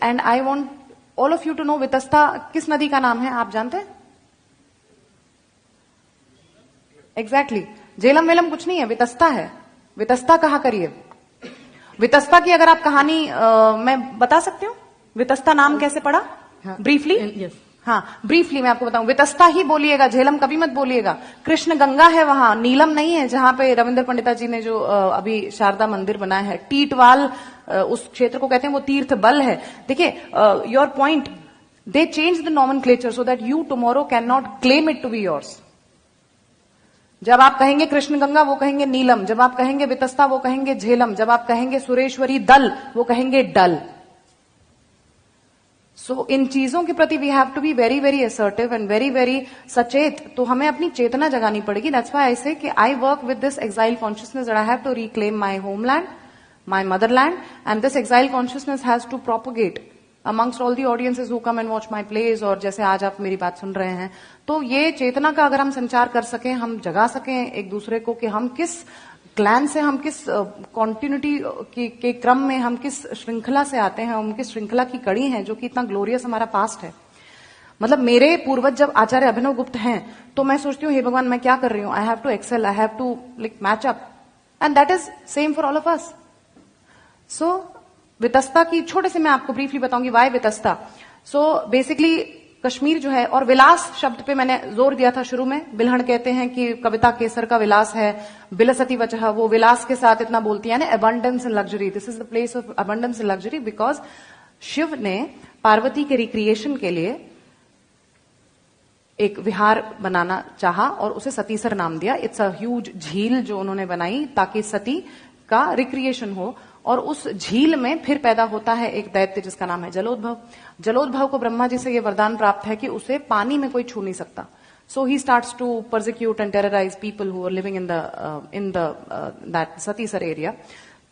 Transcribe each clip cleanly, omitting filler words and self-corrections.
And I want all of you to know Vitasta किस नदी का नाम है, आप जानते हैं? एग्जैक्टली झेलम वेलम कुछ नहीं है, वितस्ता है। वितस्ता कहा करिए। वितस्ता की अगर आप कहानी मैं बता सकती हूँ, वितस्ता नाम कैसे पड़ा? ब्रीफली हाँ, ब्रीफली मैं आपको बताऊं। वितस्ता ही बोलिएगा, झेलम कभी मत बोलिएगा। कृष्ण गंगा है वहां, नीलम नहीं है, जहां पे रविंद्र पंडिता जी ने जो अभी शारदा मंदिर बनाया है। टीटवाल उस क्षेत्र को कहते हैं, वो तीर्थ बल है। देखिए your point, they change the nomenclature so that you tomorrow can not claim it to be yours. जब आप कहेंगे कृष्ण गंगा वो कहेंगे नीलम, जब आप कहेंगे वितस्ता वो कहेंगे झेलम, जब आप कहेंगे सुरेश्वरी दल वो कहेंगे डल। सो इन चीजों के प्रति we have to be very very assertive and very very सचेत। तो हमें अपनी चेतना जगानी पड़ेगी। दैट्स व्हाई आई से कि I work with this exile consciousness that I have to reclaim my homeland, my motherland, and this exile consciousness has to propagate amongst all the audiences who come and watch my plays, और जैसे आज आप मेरी बात सुन रहे हैं। तो ये चेतना का अगर हम संचार कर सकें, हम जगा सकें एक दूसरे को कि हम किस क्लैन से, हम किस कॉन्टिन्यूटी के क्रम में, हम किस श्रृंखला से आते हैं, हम किस श्रृंखला की कड़ी हैं जो कि इतना ग्लोरियस हमारा पास्ट है। मतलब मेरे पूर्वज जब आचार्य अभिनव गुप्त हैं तो मैं सोचती हूँ हे भगवान मैं क्या कर रही हूँ, I have to excel, I have to like match up, and that is same for all of us. So Vitasta की छोटे से मैं आपको ब्रीफली बताऊंगी why Vitasta. So basically Kashmir जो है, और विलास शब्द पे मैंने जोर दिया था शुरू में। बिल्हण कहते हैं कि कविता केसर का विलास है, बिलसती वचह, वो विलास के साथ इतना बोलती है ना, abundance and luxury. This is the place of abundance and luxury because Shiv ने पार्वती के रिक्रिएशन के लिए एक विहार बनाना चाहा और उसे सतीसर नाम दिया। इट्स अ ह्यूज झील जो उन्होंने बनाई ताकि सती का रिक्रिएशन हो, और उस झील में फिर पैदा होता है एक दैत्य जिसका नाम है जलोद्भव। जलोद्भव को ब्रह्मा जी से यह वरदान प्राप्त है कि उसे पानी में कोई छू नहीं सकता। So he starts to persecute and terrorise people who are living in the that Satisar area.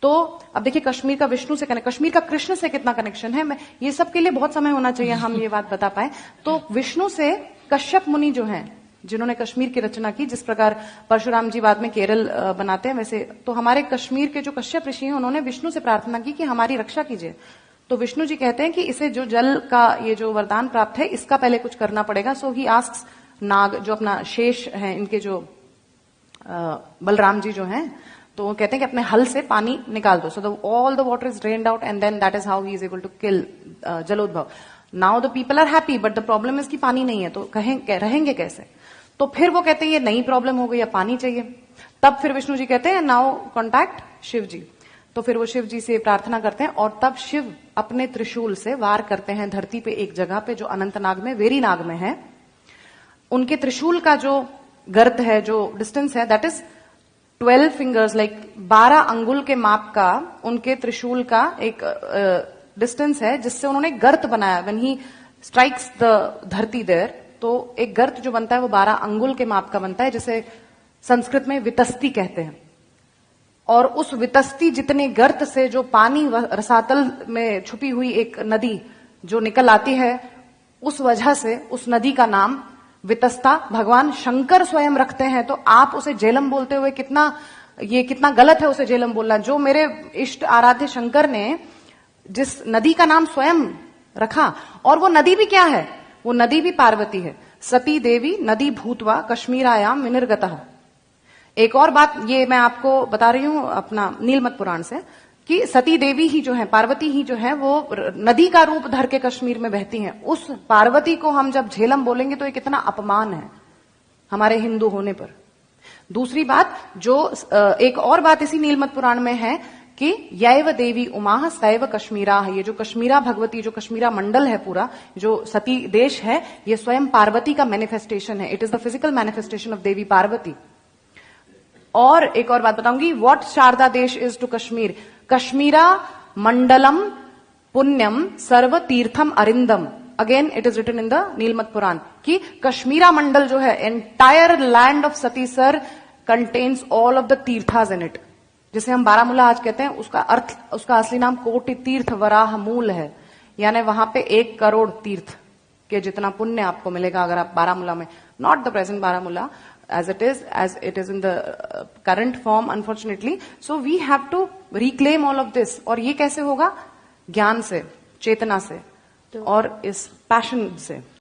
तो अब देखिए कश्मीर का विष्णु से कश्मीर का कृष्ण से कितना कनेक्शन है। मैं ये सब के लिए बहुत समय होना चाहिए हम ये बात बता पाए। तो विष्णु से कश्यप मुनि जो हैं, जिन्होंने कश्मीर की रचना की, जिस प्रकार परशुराम जी बाद में केरल बनाते हैं, वैसे तो हमारे कश्मीर के जो कश्यप ऋषि हैं उन्होंने विष्णु से प्रार्थना की कि हमारी रक्षा कीजिए। तो विष्णु जी कहते हैं कि इसे जो जल का ये जो वरदान प्राप्त है इसका पहले कुछ करना पड़ेगा। सो ही आस्क्स नाग, जो अपना शेष है, इनके जो बलराम जी जो हैं, तो वो कहते हैं कि अपने हल से पानी निकाल दो। So all the water is drained out and then that is how he is able to kill Jalodbhav. Now the people are happy but the problem is कि पानी नहीं है, तो रहेंगे कैसे? तो फिर वो कहते हैं ये नई प्रॉब्लम हो गई, अब पानी चाहिए। तब फिर विष्णु जी कहते हैं नाउ कॉन्टैक्ट शिव जी। तो फिर वो शिव जी से प्रार्थना करते हैं और तब शिव अपने त्रिशूल से वार करते हैं धरती पे एक जगह पे जो अनंतनाग में, वेरीनाग में है। उनके त्रिशूल का जो गर्त है, जो डिस्टेंस है, दैट इज 12 फिंगर्स, लाइक 12 अंगुल के माप का उनके त्रिशूल का एक डिस्टेंस है, जिससे उन्होंने गर्त बनाया। व्हेन ही स्ट्राइक्स द धरती देयर, तो एक गर्त जो बनता है वो 12 अंगुल के माप का बनता है, जिसे संस्कृत में वितस्ती कहते हैं। और उस वितस्ती जितने गर्त से जो पानी रसातल में छुपी हुई एक नदी जो निकल आती है, उस वजह से उस नदी का नाम वितस्ता भगवान शंकर स्वयं रखते हैं। तो आप उसे झेलम बोलते हुए कितना गलत है उसे झेलम बोलना। जो मेरे इष्ट आराध्य शंकर ने जिस नदी का नाम स्वयं रखा, और वो नदी भी क्या है, वो नदी भी पार्वती है। सती देवी नदी भूतवा कश्मीरायाम विनिर्गतः। एक और बात ये मैं आपको बता रही हूं अपना नीलमत पुराण से, कि सती देवी ही जो है, पार्वती ही जो है, वो नदी का रूप धर के कश्मीर में बहती हैं। उस पार्वती को हम जब झेलम बोलेंगे तो ये कितना अपमान है हमारे हिंदू होने पर। दूसरी बात, जो एक और बात इसी नीलमत पुराण में है कि यैव देवी उमा सैव कश्मीरा, ये जो कश्मीरा भगवती, जो कश्मीरा मंडल है पूरा, जो सती देश है, ये स्वयं पार्वती का मैनिफेस्टेशन है। It is the physical manifestation of Devi Parvati. और एक और बात बताऊंगी, what Sharada Desh is to Kashmir, कश्मीरा मंडलम पुण्यम सर्व तीर्थम अरिंदम। Again it is written in the Nilamata Purana कि कश्मीरा मंडल जो है, entire land of Satisar contains all of the tirthas in it. जिसे हम बारामूला आज कहते हैं, उसका अर्थ, उसका असली नाम कोटि तीर्थ वराह मूल है। यानी वहां पे 1 करोड़ तीर्थ के जितना पुण्य आपको मिलेगा अगर आप बारामूला में, not the present Baramulla as it is in the current form unfortunately. So we have to reclaim all of this. और ये कैसे होगा? ज्ञान से, चेतना से और इस पैशन से।